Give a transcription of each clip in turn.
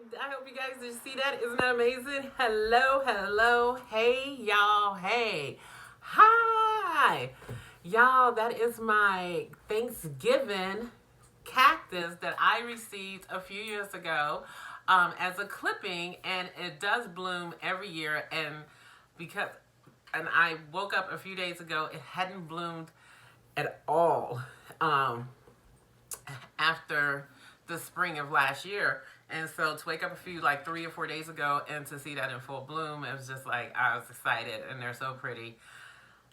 I hope you guys did see that. Isn't that amazing? Hello, hello. Hey, y'all. Hey. Hi. Y'all, that is my Thanksgiving cactus that I received a few years ago as a clipping, and it does bloom every year. And I woke up a few days ago, it hadn't bloomed at all after the spring of last year. And so to wake up a few, like 3 or 4 days ago, and to see that in full bloom, it was just like, I was excited, and they're so pretty.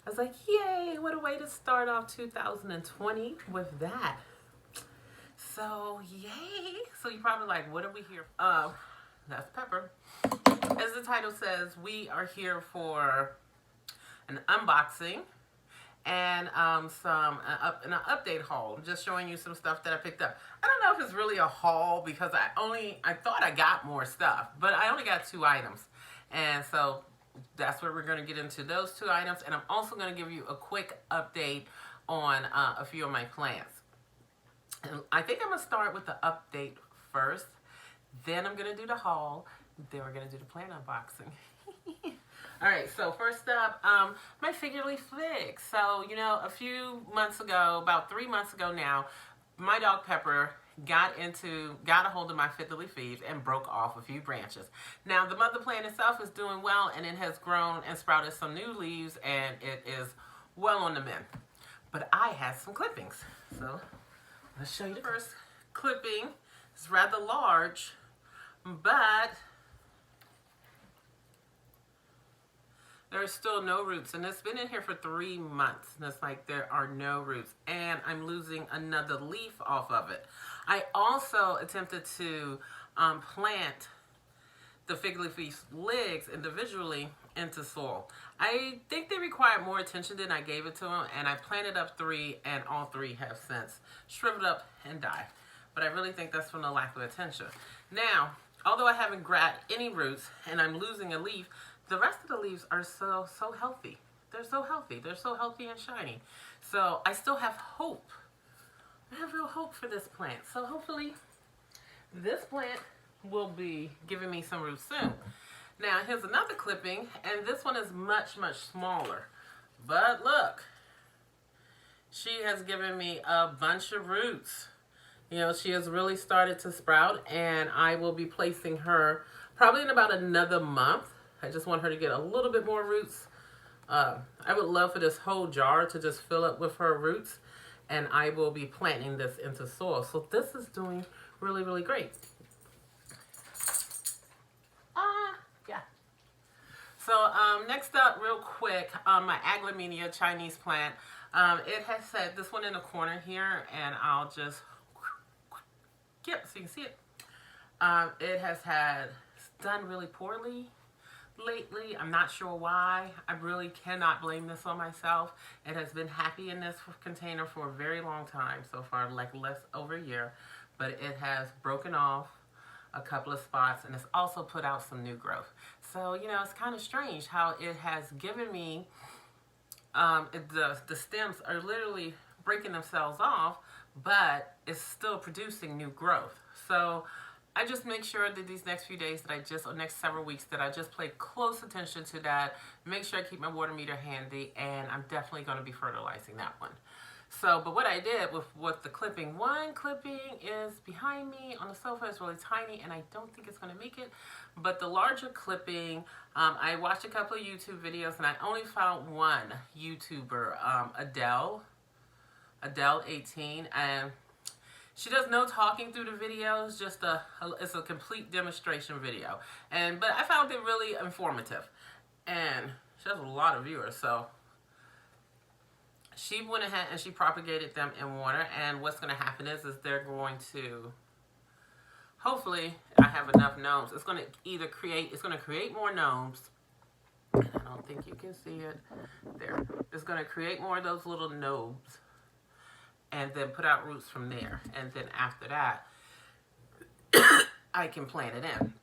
I was like, yay, what a way to start off 2020 with that. So, yay. So you're probably like, what are we here for? That's Pepper. As the title says, we are here for an unboxing and an update haul. I'm just showing you some stuff that I picked up. I don't know if it's really a haul because I thought I got more stuff, but I only got 2 items. And so that's where we're going to get into those 2 items. And I'm also going to give you a quick update on a few of my plants. And I think I'm going to start with the update first. Then I'm going to do the haul. Then we're going to do the plant unboxing. All right, so first up, my figure leaf figs. So, a few months ago, about 3 months ago now, my dog Pepper got a hold of my figure leaf figs and broke off a few branches. Now, the mother plant itself is doing well, and it has grown and sprouted some new leaves, and it is well on the mend. But I had some clippings. So, let's show you the first clipping. It's rather large, but there's still no roots, and it's been in here for 3 months, and it's like there are no roots, and I'm losing another leaf off of it. I also attempted to plant the fig leaf legs individually into soil. I think they required more attention than I gave it to them, and I planted up 3, and all 3 have since shriveled up and died. But I really think that's from the lack of attention. Now, although I haven't grabbed any roots, and I'm losing a leaf, the rest of the leaves are so healthy. They're so healthy. They're so healthy and shiny. So I still have hope. I have real hope for this plant. So hopefully this plant will be giving me some roots soon. Now here's another clipping, and this one is much smaller. But look, she has given me a bunch of roots. She has really started to sprout, and I will be placing her probably in about another month. I just want her to get a little bit more roots. I would love for this whole jar to just fill up with her roots, and I will be planting this into soil. So this is doing really great. Yeah. So next up, real quick, my Aglaomenia Chinese plant. It has said this one in the corner here, and I'll just so you can see it. It has done really poorly lately. I'm not sure why. I really cannot blame this on myself. It has been happy in this container for a very long time so far, like less over a year, but it has broken off a couple of spots, and it's also put out some new growth. So, it's kind of strange how it has given me, the stems are literally breaking themselves off, but it's still producing new growth. So I just make sure that these next few days or next several weeks that I just pay close attention to that, make sure I keep my water meter handy, and I'm definitely going to be fertilizing that one. So, but what I did with the clipping, one clipping is behind me on the sofa. It's really tiny, and I don't think it's going to make it. But the larger clipping, I watched a couple of YouTube videos, and I only found one YouTuber, Adele 18, and she does no talking through the videos, just it's a complete demonstration video. But I found it really informative, and she has a lot of viewers. So she went ahead and she propagated them in water, and what's going to happen is they're going to, hopefully, I have enough gnomes. It's going to create more gnomes. I don't think you can see it there. It's going to create more of those little gnomes, and then put out roots from there. And then after that, I can plant it in.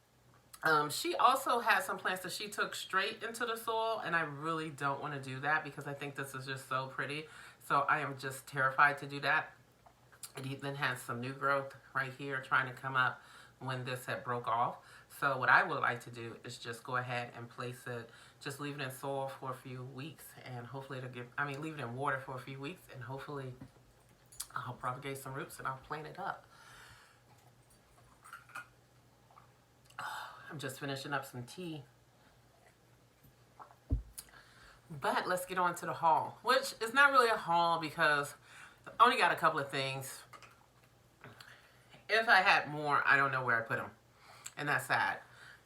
She also has some plants that she took straight into the soil, and I really don't want to do that because I think this is just so pretty. So I am just terrified to do that. It even has some new growth right here trying to come up. when this had broke off. So what I would like to do is just go ahead and place it, just leave it in soil for a few weeks, and hopefully it'll give, leave it in water for a few weeks, and hopefully I'll propagate some roots and I'll plant it up. I'm just finishing up some tea. But let's get on to the haul, which is not really a haul because I only got a couple of things. If I had more, I don't know where I put them. And that's sad.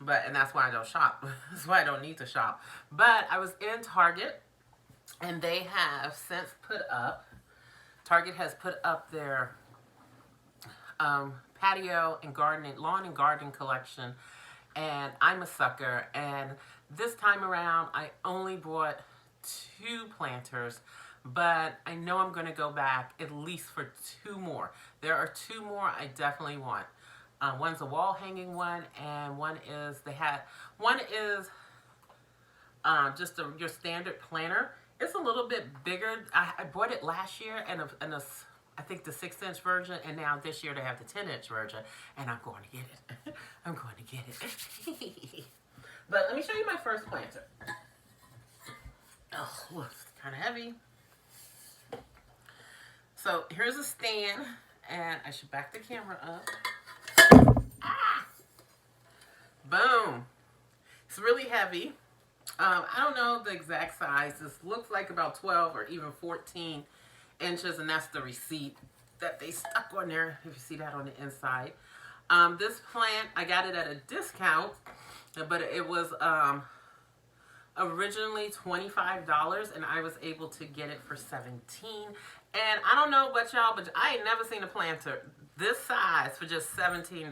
And that's why I don't shop. That's why I don't need to shop. But I was in Target, and they have since put up, Target has put up their patio and gardening, lawn and garden collection. And I'm a sucker. And this time around, I only bought 2 planters. But I know I'm going to go back at least for 2 more. There are 2 more I definitely want. One's a wall hanging one, and one is just your standard planter. It's a little bit bigger. I bought it last year and I think the 6-inch version, and now this year they have the 10-inch version, and I'm going to get it. I'm going to get it. But let me show you my first planter. Oh, it's kind of heavy. So here's a stand, and I should back the camera up. Ah! Boom. It's really heavy. I don't know the exact size. This looks like about 12 or even 14 inches, and that's the receipt that they stuck on there, if you see that on the inside. This plant, I got it at a discount, but it was originally $25, and I was able to get it for $17. And I don't know about y'all, but I ain't never seen a planter this size for just $17.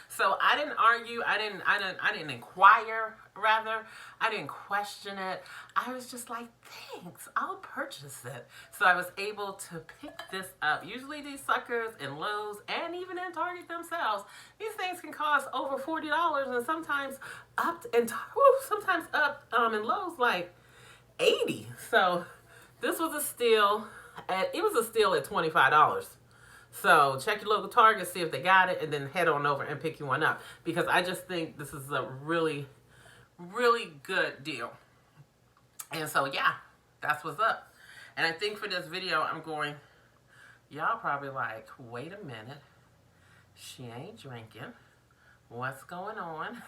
So I didn't argue. I didn't inquire. Rather, I didn't question it. I was just like, thanks, I'll purchase it. So I was able to pick this up. Usually these suckers in Lowe's and even in Target themselves, these things can cost over $40, and sometimes up in Lowe's like $80. So this was a steal. It was a steal at $25. So check your local Target, see if they got it, and then head on over and pick you one up. Because I just think this is a really, really good deal. And so, yeah, that's what's up. And I think for this video, y'all probably like, wait a minute. She ain't drinking. What's going on?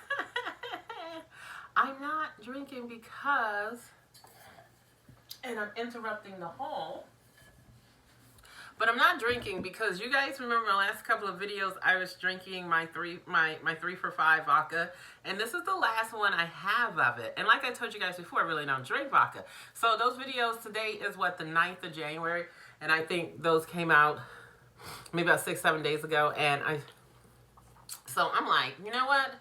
I'm not drinking because, and I'm interrupting the haul. But I'm not drinking because you guys remember my last couple of videos, I was drinking my 3 for $5 vodka. And this is the last one I have of it. And like I told you guys before, I really don't drink vodka. So those videos, today is what, the 9th of January. And I think those came out maybe about 6-7 days ago. So I'm like, you know what?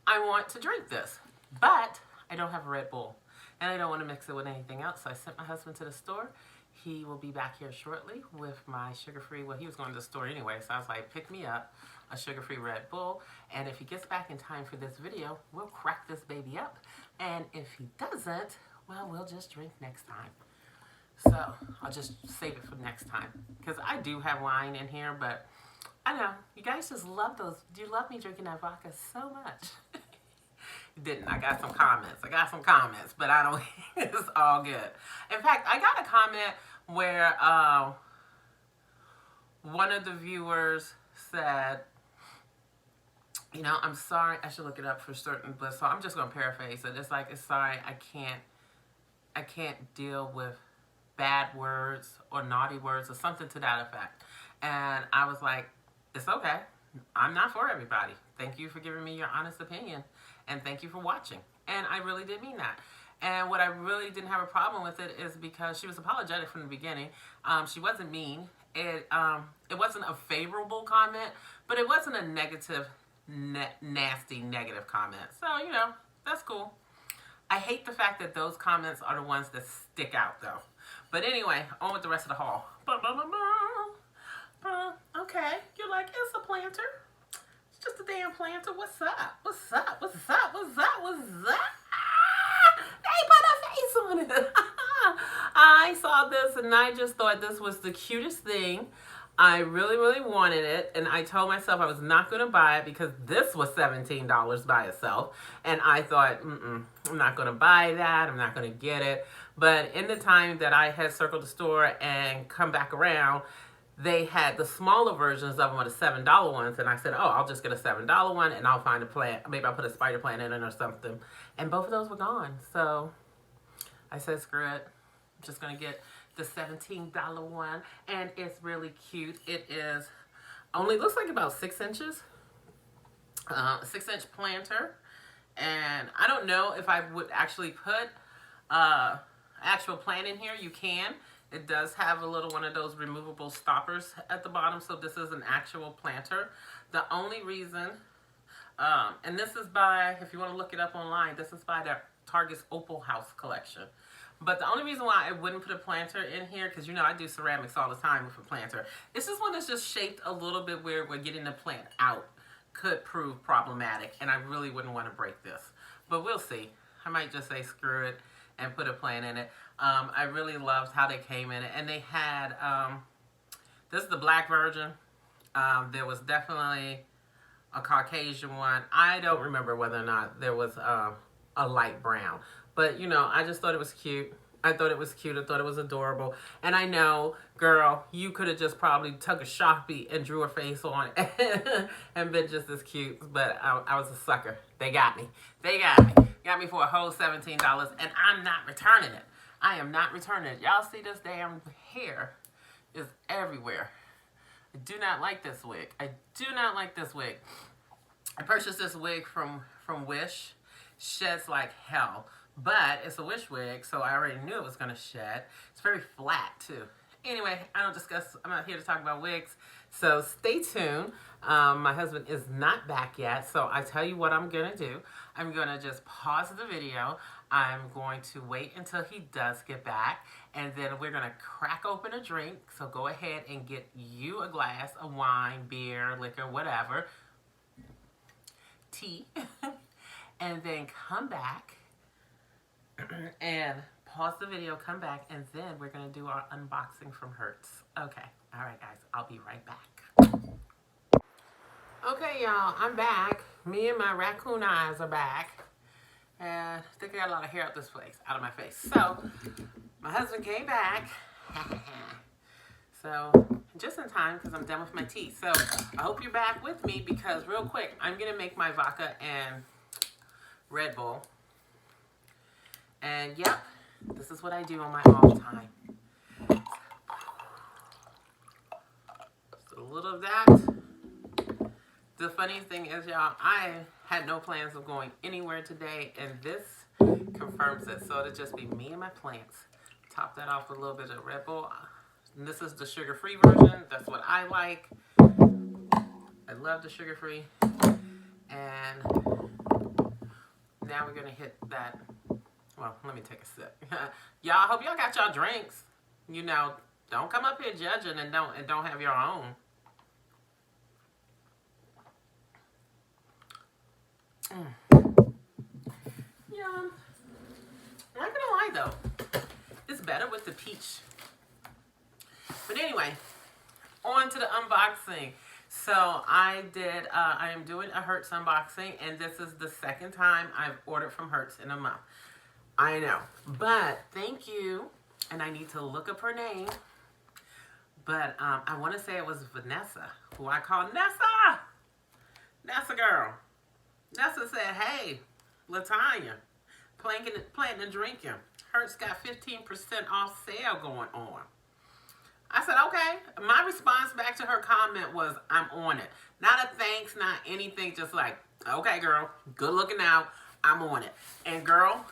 I want to drink this. But I don't have a Red Bull. And I don't want to mix it with anything else. So I sent my husband to the store. He will be back here shortly with my sugar-free, well, he was going to the store anyway, so I was like, pick me up a sugar-free Red Bull, and if he gets back in time for this video, we'll crack this baby up, and if he doesn't, well, we'll just drink next time. So I'll just save it for next time, because I do have wine in here, but I know, you guys just love those. You love me drinking that vodka so much. Didn't. I got some comments, but I don't, it's all good. In fact, I got a comment where one of the viewers said, you know, I'm sorry, I should look it up for certain, but so I'm just going to paraphrase it. It's like, it's sorry, I can't deal with bad words or naughty words or something to that effect. And I was like, it's okay. I'm not for everybody. Thank you for giving me your honest opinion. And thank you for watching. And I really did mean that. And what I really didn't have a problem with it is because she was apologetic from the beginning. She wasn't mean. It wasn't a favorable comment, but it wasn't a negative, nasty, negative comment. So, you know, that's cool. I hate the fact that those comments are the ones that stick out, though. But anyway, on with the rest of the haul. Okay, you're like, it's a planter. It's just a damn planter. What's up? What's up? What's up? What's up? What's up? They put a face on it. I saw this and I just thought this was the cutest thing. I really, really wanted it, and I told myself I was not going to buy it because this was $17 by itself. And I thought, I'm not going to buy that. I'm not going to get it. But in the time that I had circled the store and come back around, they had the smaller versions of them, the $7 ones. And I said, oh, I'll just get a $7 one, and I'll find a plant. Maybe I'll put a spider plant in it or something. And both of those were gone. So I said, screw it. I'm just going to get the $17 one, and it's really cute. It is only looks like about 6 inches, 6-inch planter, and I don't know if I would actually put actual plant in here. You can. It does have a little one of those removable stoppers at the bottom, so this is an actual planter. The only reason, and this is by, if you want to look it up online, this is by the Target's Opal House collection. But the only reason why I wouldn't put a planter in here, because you know I do ceramics all the time with a planter, it's this one that's just shaped a little bit weird where getting the plant out could prove problematic, and I really wouldn't want to break this. But we'll see. I might just say screw it and put a plant in it. I really loved how they came in it. And they had, this is the black version. There was definitely a Caucasian one. I don't remember whether or not there was a light brown. But, you know, I just thought it was cute. I thought it was cute. I thought it was adorable. And I know, girl, you could have just probably took a Sharpie and drew her face on it and been just as cute. But I was a sucker. They got me. They got me. Got me for a whole $17, and I'm not returning it. I am not returning it. Y'all see this damn hair is everywhere. I do not like this wig. I do not like this wig. I purchased this wig from Wish. Sheds like hell. But it's a Wish wig, so I already knew it was going to shed. It's very flat, too. Anyway, I'm not here to talk about wigs, so stay tuned. My husband is not back yet, so I tell you what I'm going to do. I'm going to just pause the video. I'm going to wait until he does get back, and then we're going to crack open a drink. So go ahead and get you a glass of wine, beer, liquor, whatever, tea, and then come back and pause the video, come back, and then we're going to do our unboxing from Hertz. Okay. All right, guys. I'll be right back. Okay, y'all. I'm back. Me and my raccoon eyes are back. And I think I got a lot of hair out of my face. So, my husband came back. So, just in time because I'm done with my tea. So, I hope you're back with me because real quick, I'm going to make my vodka and Red Bull. And yep, this is what I do on my off time. Just a little of that. The funny thing is, y'all, I had no plans of going anywhere today, and this confirms it. So it'll just be me and my plants. Top that off with a little bit of Red Bull. And this is the sugar-free version. That's what I like. I love the sugar-free. And now we're going to hit that. Well, let me take a sip. Y'all, hope y'all got y'all drinks. You know, don't come up here judging and don't have your own. Yeah, I'm not gonna lie though. It's better with the peach. But anyway, on to the unboxing. So I am doing a Hertz unboxing, and this is the second time I've ordered from Hertz in a month. I know, but thank you, and I need to look up her name, but I want to say it was Vanessa, who I call Nessa. Nessa girl. Nessa said, hey, Latanya, planting and drinking. Hertz got 15% off sale going on. I said, okay. My response back to her comment was, I'm on it. Not a thanks, not anything, just like, okay, girl, good looking out. I'm on it. And girl,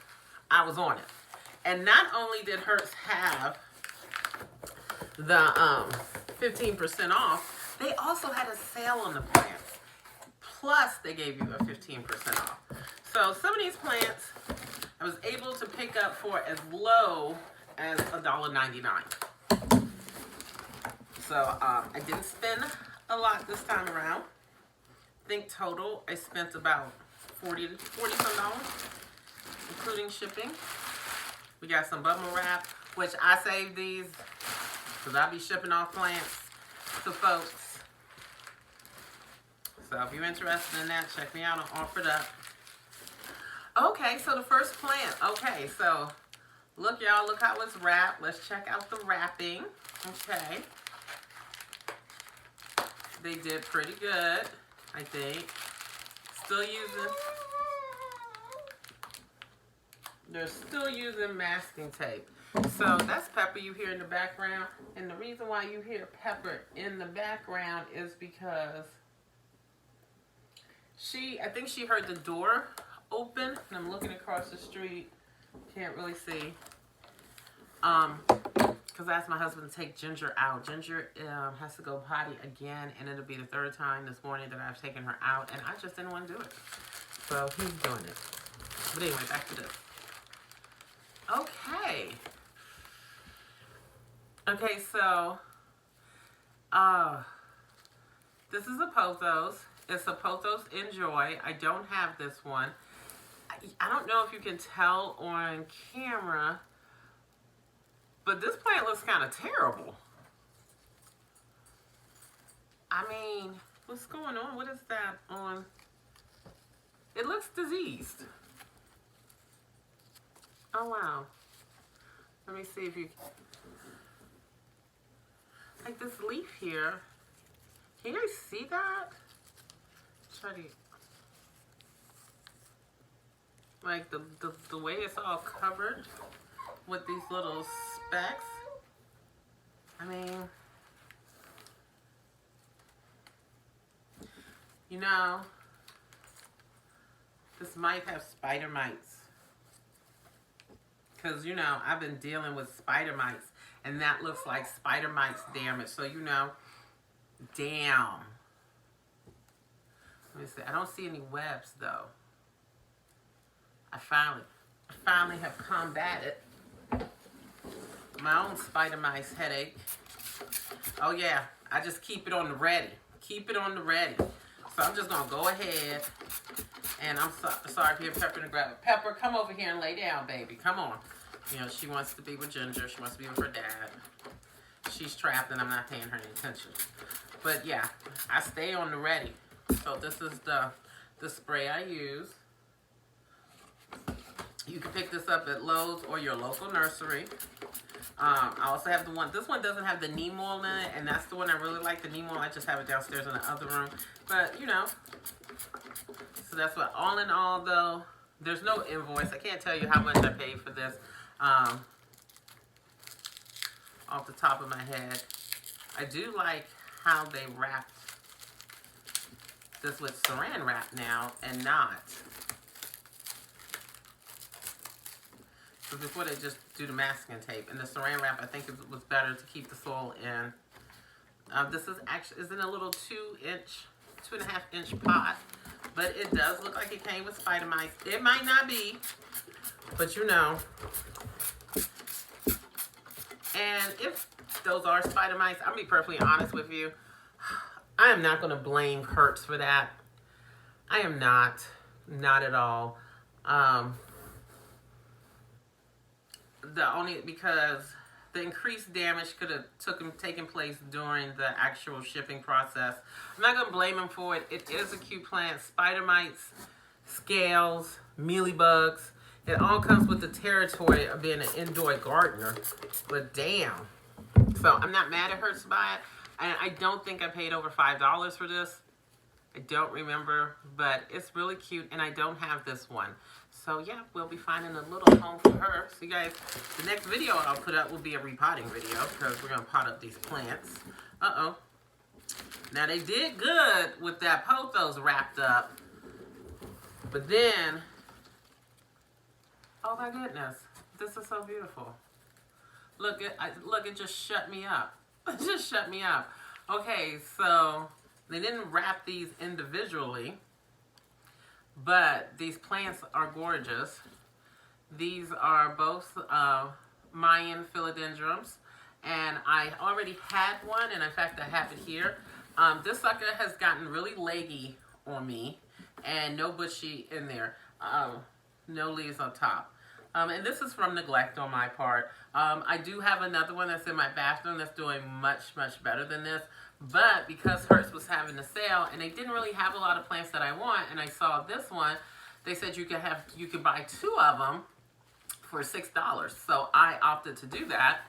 I was on it. And not only did Hertz have the 15% off, they also had a sale on the plants. Plus, they gave you a 15% off. So some of these plants I was able to pick up for as low as $1.99. So I didn't spend a lot this time around. I think total I spent about $40 some, including shipping. We got some bubble wrap, which I saved these because I'll be shipping off plants to folks. So if you're interested in that, check me out on Offered Up. Okay, so the first plant. Okay, so look, y'all, look how it's wrapped. Let's check out the wrapping. Okay. They did pretty good, I think. They're still using masking tape. So that's Pepper you hear in the background. And the reason why you hear Pepper in the background is because I think she heard the door open. And I'm looking across the street. Can't really see. Because I asked my husband to take Ginger out. Ginger has to go potty again, and it'll be the third time this morning that I've taken her out, and I just didn't want to do it. So he's doing it. But anyway, back to this. Okay. Okay, so this is a Pothos. It's a Pothos Enjoy. I don't have this one. I don't know if you can tell on camera, but this plant looks kind of terrible. I mean, what's going on? What is that on? It looks diseased. Oh, wow. Let me see if you... Like this leaf here. Can you guys see that? Try to... Like the way it's all covered with these little specks. I mean, you know, this might have spider mites. Because, you know, I've been dealing with spider mites, and that looks like spider mites damage. So, you know, damn. Let me see. I don't see any webs, though. I finally have combated my own spider mice headache. Oh yeah, I just keep it on the ready. Keep it on the ready. So I'm just gonna go ahead, and I'm sorry if you have Pepper to grab it. Pepper, come over here and lay down, baby. Come on. You know, she wants to be with Ginger. She wants to be with her dad. She's trapped, and I'm not paying her any attention. But yeah, I stay on the ready. So this is the spray I use. You can pick this up at Lowe's or your local nursery. I also have the one, this one doesn't have the neem oil in it, and that's the one I really like, the neem oil. I just have it downstairs in the other room. But, you know, so that's what, all in all, though, there's no invoice. I can't tell you how much I paid for this off the top of my head. I do like how they wrapped this with saran wrap now and not. So before they just do the masking tape. And the saran wrap, I think it was better to keep the soil in. This is in a little 2.5 inch pot. But it does look like it came with spider mites. It might not be, but you know. And if those are spider mites, I'll be perfectly honest with you. I am not going to blame Hertz for that. I am not. Not at all. Because the increased damage could have taken place during the actual shipping process. I'm not going to blame him for it. It is a cute plant. Spider mites, scales, mealybugs. It all comes with the territory of being an indoor gardener. But damn. So I'm not mad at Hertz to buy it. And I don't think I paid over $5 for this. I don't remember. But it's really cute. And I don't have this one. So yeah, we'll be finding a little home for her. So you guys, the next video I'll put up will be a repotting video because we're going to pot up these plants. Uh-oh. Now they did good with that pothos wrapped up. But then, oh my goodness, this is so beautiful. Look, it just shut me up. It just shut me up. Okay, so they didn't wrap these individually. But these plants are gorgeous. These are both Mayan philodendrons. And I already had one, and in fact I have it here. This sucker has gotten really leggy on me. And no bushy in there. No leaves on top. And this is from neglect on my part. I do have another one that's in my bathroom that's doing much, much better than this. But because Hertz was having a sale and they didn't really have a lot of plants that I want, and I saw this one, they said you could buy 2 of them for $6. So I opted to do that.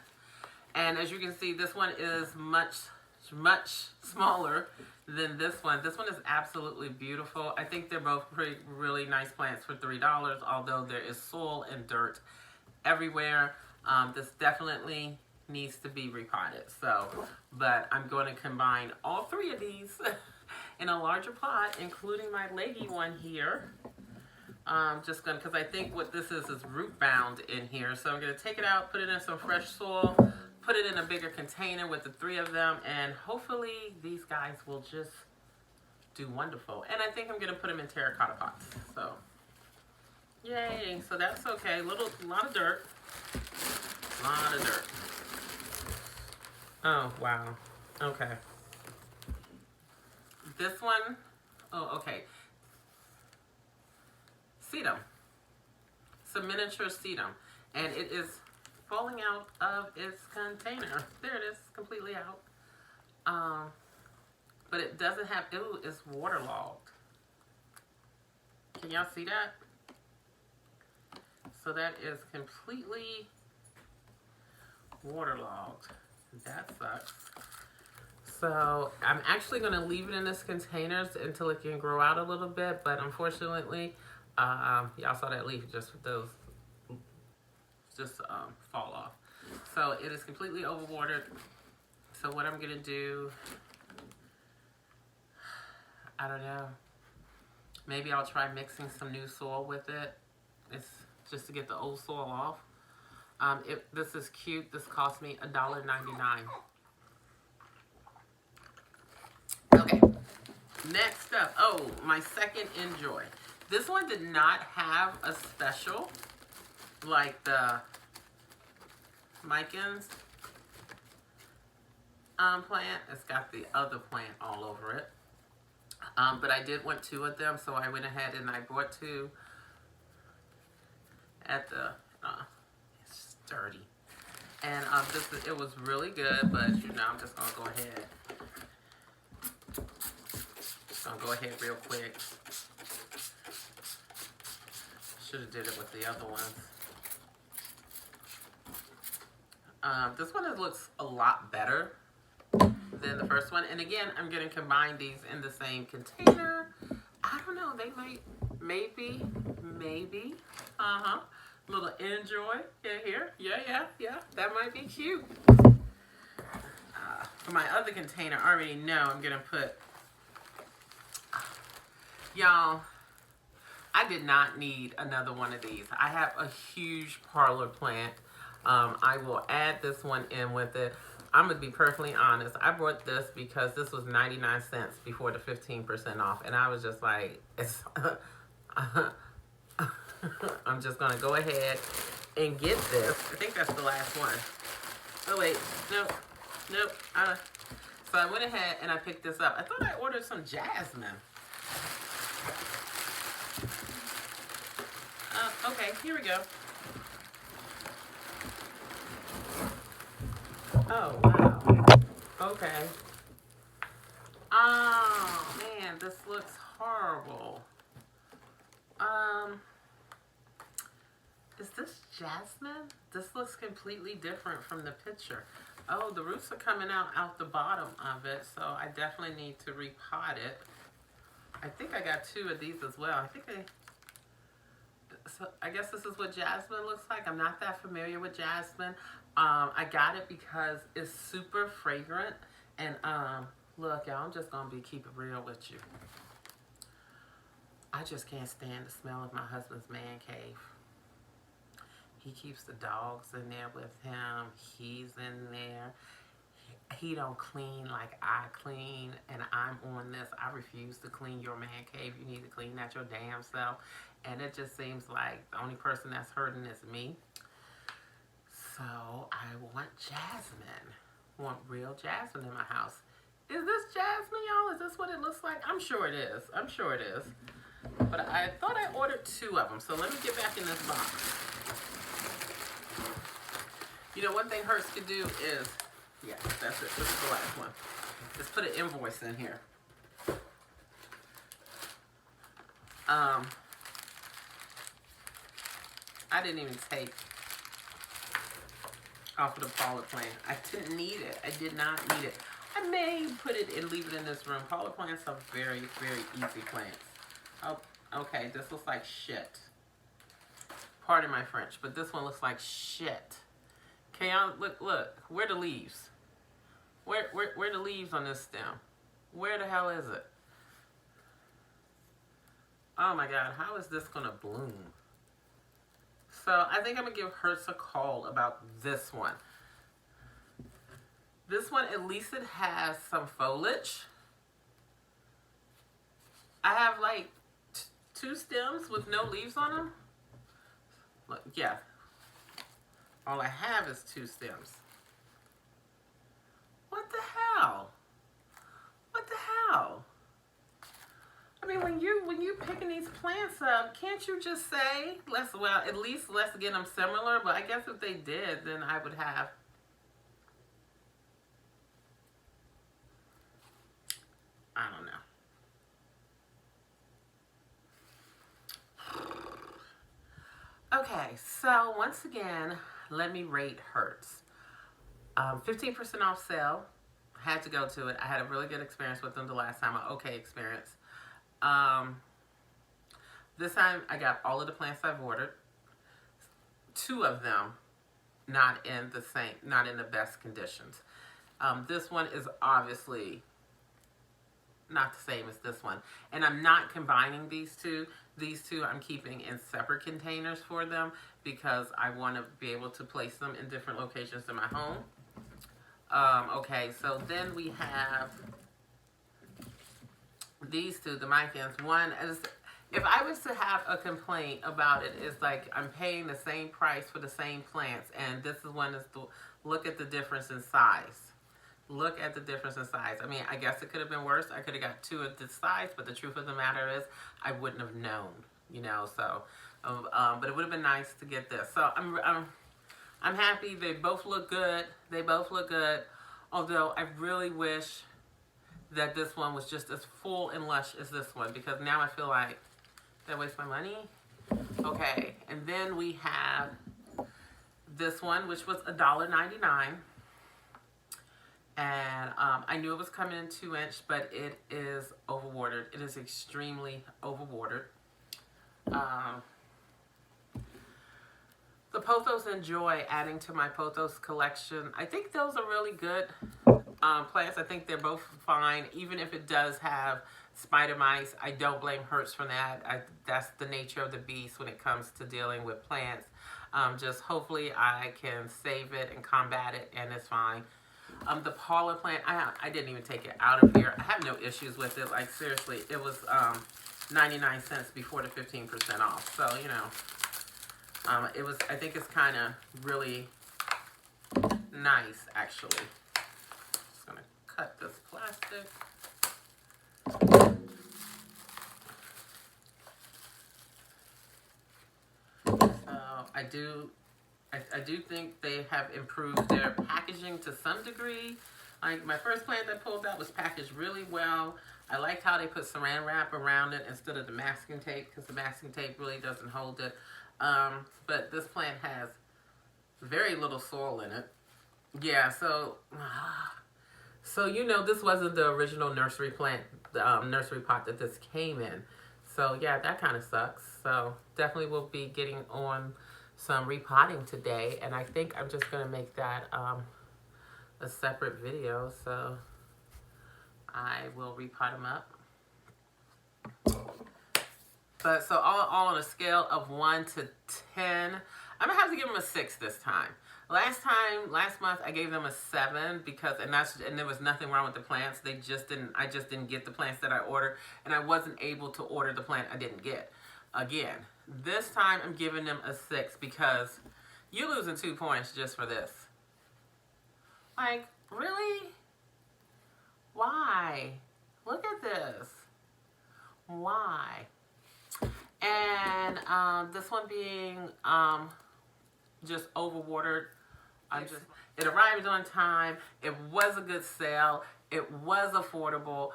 And as you can see, this one is much smaller than this one. This one is absolutely beautiful. I think they're both really nice plants for $3, although there is soil and dirt everywhere. This definitely needs to be repotted. So, but I'm going to combine all 3 of these in a larger pot, including my leggy one here. Just gonna, because I think what this is root bound in here. So I'm gonna take it out, put it in some fresh soil, put it in a bigger container with the 3 of them, and hopefully these guys will just do wonderful. And I think I'm gonna put them in terracotta pots. So, yay! So that's okay. Lot of dirt. Lot of dirt. Oh wow. Okay. This one. Oh, okay. Sedum. Some miniature sedum. And it is falling out of its container. There it is, completely out. But it doesn't have, ooh, it's waterlogged. Can y'all see that? So that is completely waterlogged. That sucks. So I'm actually going to leave it in this container until it can grow out a little bit, but unfortunately, y'all saw that leaf just fall off. So it is completely overwatered. So what I'm gonna do, I don't know. Maybe I'll try mixing some new soil with it. It's just to get the old soil off. This is cute. This cost me $1.99. Okay. Next up, oh, my second Enjoy. This one did not have a special like the Micans plant. It's got the other plant all over it. But I did want 2 of them, so I went ahead and I bought 2 at the, it's dirty. And it was really good, but you know, I'm just gonna go ahead. Gonna go ahead real quick. Should have did it with the other ones. This one looks a lot better than the first one. And again, I'm going to combine these in the same container. I don't know. They might, maybe. Little Enjoy. Here. Yeah. That might be cute. For my other container, I already know I'm going to put, y'all, I did not need another one of these. I have a huge parlor plant. I will add this one in with it. I'm going to be perfectly honest. I bought this because this was 99 cents before the 15% off. And I was just like, I'm just going to go ahead and get this. I think that's the last one. Oh, wait. Nope. So I went ahead and I picked this up. I thought I ordered some jasmine. Okay, here we go. Oh, wow. Okay. Oh, man, this looks horrible. Is this jasmine? This looks completely different from the picture. Oh, the roots are coming out the bottom of it, so I definitely need to repot it. I think I got 2 of these as well. So I guess this is what jasmine looks like. I'm not that familiar with jasmine. I got it because it's super fragrant. And look, y'all, I'm just going to keep it real with you. I just can't stand the smell of my husband's man cave. He keeps the dogs in there with him. He's in there. He don't clean like I clean, and I'm on this. I refuse to clean your man cave. You need to clean that your damn self. And it just seems like the only person that's hurting is me. So I want jasmine. I want real jasmine in my house. Is this jasmine, y'all? Is this what it looks like? I'm sure it is. But I thought I ordered 2 of them. So let me get back in this box. You know, one thing Hertz could do is, yeah, that's it. This is the last one. Let's put an invoice in here. I didn't even take off of the Paula plant. I didn't need it. I did not need it. I may put it and leave it in this room. Paula plants are very, very easy plants. Oh, okay, this looks like shit. Pardon my French, but this one looks like shit. Can y'all look? Where are the leaves? Where the leaves on this stem? Where the hell is it? Oh my God, how is this gonna bloom? So I think I'm gonna give Hertz a call about this one. This one, at least it has some foliage. I have like 2 stems with no leaves on them. Look, yeah. All I have is 2 stems. What the hell? What the hell? I mean, when you picking these plants up, can't you just say, at least let's get them similar? But I guess if they did, then I would have. I don't know. Okay, so once again, let me rate Hertz. 15% off sale. Had to go to it. I had a really good experience with them the last time, an okay experience. This time I got all of the plants I've ordered. 2 of them not in the best conditions. This one is obviously not the same as this one. And I'm not combining these two. These 2 I'm keeping in separate containers for them because I want to be able to place them in different locations in my home. Okay, so then we have these 2, the Micans. One is, if I was to have a complaint about it, it's like I'm paying the same price for the same plants, and this is one that's look at the difference in size. Look at the difference in size. I mean, I guess it could have been worse. I could have got 2 of this size, but the truth of the matter is, I wouldn't have known, you know. So, but it would have been nice to get this. So I'm happy. They both look good. They both look good. Although I really wish that this one was just as full and lush as this one, because now I feel like, did I waste my money? Okay, and then we have this one, which was $1.99. And I knew it was coming in 2-inch, but it is overwatered. It is extremely overwatered. The pothos enjoy adding to my pothos collection. I think those are really good plants. I think they're both fine, even if it does have spider mites. I don't blame Hertz for that. That's the nature of the beast when it comes to dealing with plants. Just hopefully I can save it and combat it, and it's fine. The Paula plant, I didn't even take it out of here. I have no issues with it. Like, seriously, it was 99 cents before the 15% off. So, you know, it was, I think it's kind of really nice, actually. Just going to cut this plastic. So, I do think they have improved their packaging to some degree. Like, my first plant I pulled out was packaged really well. I liked how they put saran wrap around it instead of the masking tape, because the masking tape really doesn't hold it. But this plant has very little soil in it. Yeah, so you know, this wasn't the original nursery plant, the nursery pot that this came in. So yeah, that kind of sucks. So definitely will be getting on some repotting today, and I think I'm just gonna make that a separate video. So I will repot them up. But so all on a scale of 1 to 10, I'm gonna have to give them a 6 this time. Last month I gave them a 7 because, and there was nothing wrong with the plants. I just didn't get the plants that I ordered, and I wasn't able to order the plant I didn't get. Again, this time I'm giving them a 6 because you're losing 2 points just for this. Like, really? Why? Look at this. Why? And this one being just overwatered. It arrived on time. It was a good sale. It was affordable.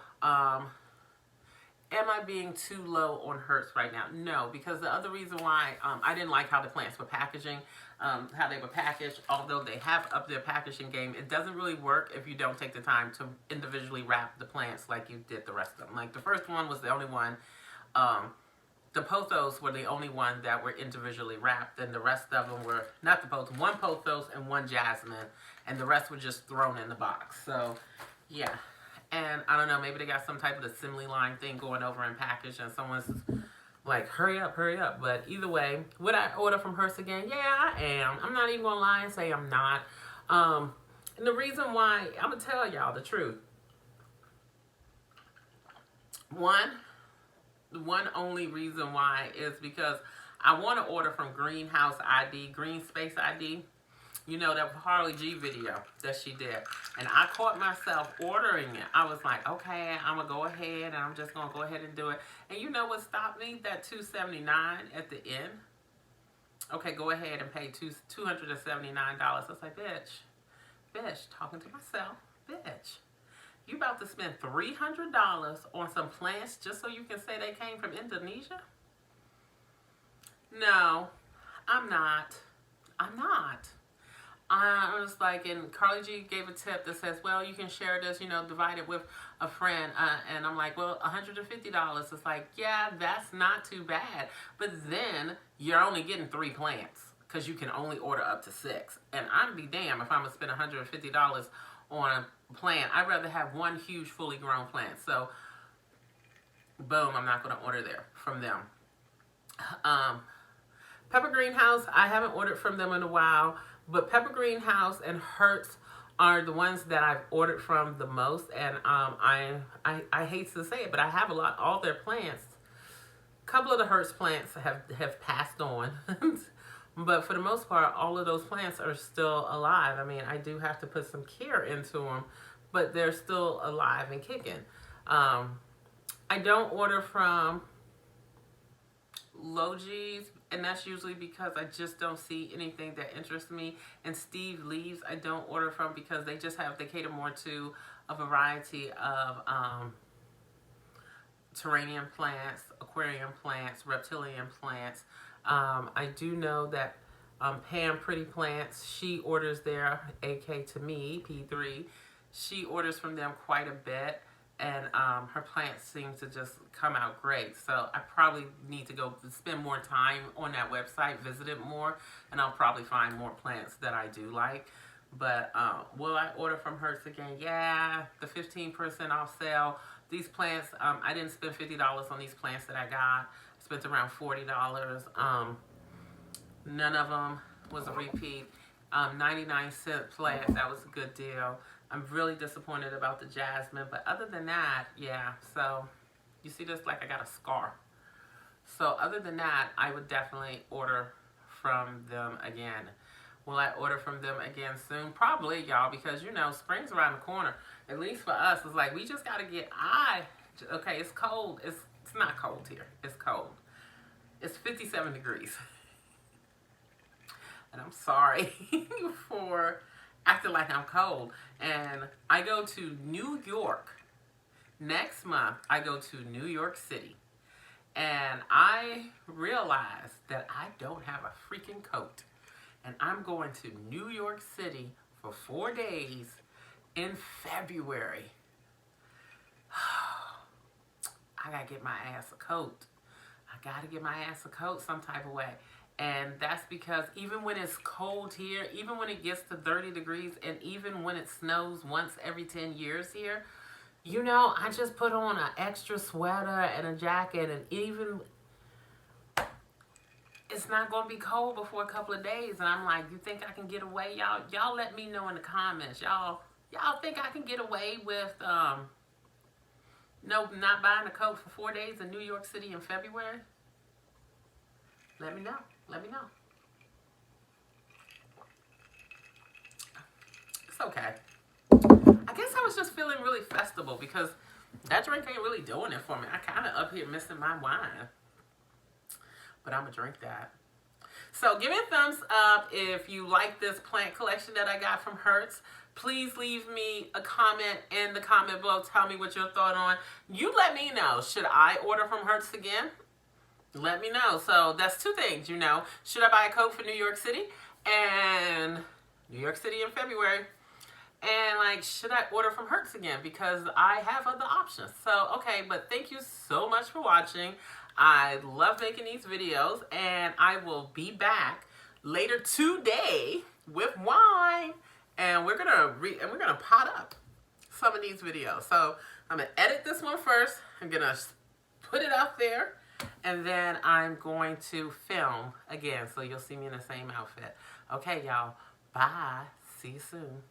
Am I being too low on Hertz right now? No, because the other reason why I didn't like how the plants were packaging, how they were packaged, although they have up their packaging game, it doesn't really work if you don't take the time to individually wrap the plants like you did the rest of them. Like the first one was the only one, the pothos were the only one that were individually wrapped, and the rest of them were, not the pothos, one pothos and one jasmine, and the rest were just thrown in the box. So, yeah. And I don't know, maybe they got some type of assembly line thing going over in package, and someone's like, hurry up, hurry up. But either way, would I order from Hertz again? Yeah, I am. I'm not even going to lie and say I'm not. And the reason why, I'm going to tell y'all the truth. One only reason why is because I want to order from Greenhouse ID, Green Space ID. You know, that Harley G video that she did. And I caught myself ordering it. I was like, okay, I'm going to go ahead and I'm just going to go ahead and do it. And you know what stopped me? That $279 at the end. Okay, go ahead and pay $279. I was like, bitch, talking to myself, bitch. You about to spend $300 on some plants just so you can say they came from Indonesia? No, I'm not. I was like, and Carly G gave a tip that says, well, you can share this, you know, divide it with a friend. And I'm like, well, $150. It's like, yeah, that's not too bad. But then you're only getting 3 plants because you can only order up to 6. And I'm be damned if I'm going to spend $150 on a plant. I'd rather have one huge fully grown plant. So, boom, I'm not going to order there from them. Pepper Greenhouse, I haven't ordered from them in a while. But Pepper Greenhouse and Hertz are the ones that I've ordered from the most. And I hate to say it, but I have all their plants. A couple of the Hertz plants have passed on. But for the most part, all of those plants are still alive. I mean, I do have to put some care into them, but they're still alive and kicking. I don't order from Logi's, and that's usually because I just don't see anything that interests me. And Steve Leaves, I don't order from because they cater more to a variety of terrarium plants, aquarium plants, reptilian plants. I do know that Pam Pretty Plants, she orders there, AK to me, P3. She orders from them quite a bit. And her plants seem to just come out great. So I probably need to go spend more time on that website, visit it more, and I'll probably find more plants that I do like. But will I order from Hertz again? Yeah, the 15% off sale. These plants, I didn't spend $50 on these plants that I got. I spent around $40. None of them was a repeat. 99-cent plant, that was a good deal. I'm really disappointed about the jasmine, but other than that, yeah. So you see this, like I got a scar. So other than that, I would definitely order from them again. Will I order from them again soon? Probably, y'all, because you know spring's around the corner. At least for us, it's like we just gotta get. Okay, it's cold. It's not cold here. It's cold. It's 57 degrees. And I'm sorry for acting like I'm cold. And I go to New York. Next month, I go to New York City. And I realized that I don't have a freaking coat. And I'm going to New York City for 4 days in February. I gotta get my ass a coat. I gotta get my ass a coat some type of way. And that's because even when it's cold here, even when it gets to 30 degrees, and even when it snows once every 10 years here, you know, I just put on an extra sweater and a jacket, and even it's not going to be cold before a couple of days. And I'm like, you think I can get away? Y'all let me know in the comments. Y'all think I can get away with no, not buying a coat for 4 days in New York City in February? Let me know. Let me know. It's okay. I guess I was just feeling really festival because that drink ain't really doing it for me. I kind of up here missing my wine. But I'm going to drink that. So give me a thumbs up if you like this plant collection that I got from Hertz. Please leave me a comment in the comment below. Tell me what your thought on. You let me know. Should I order from Hertz again? Let me know. So that's two things, you know. Should I buy a coat for New York City? And New York City in February. And like, should I order from Hertz again? Because I have other options. So, okay, but thank you so much for watching. I love making these videos, and I will be back later today with wine. And we're gonna pot up some of these videos. So I'm gonna edit this one first. I'm gonna put it out there, and then I'm going to film again. So you'll see me in the same outfit. Okay, y'all. Bye. See you soon.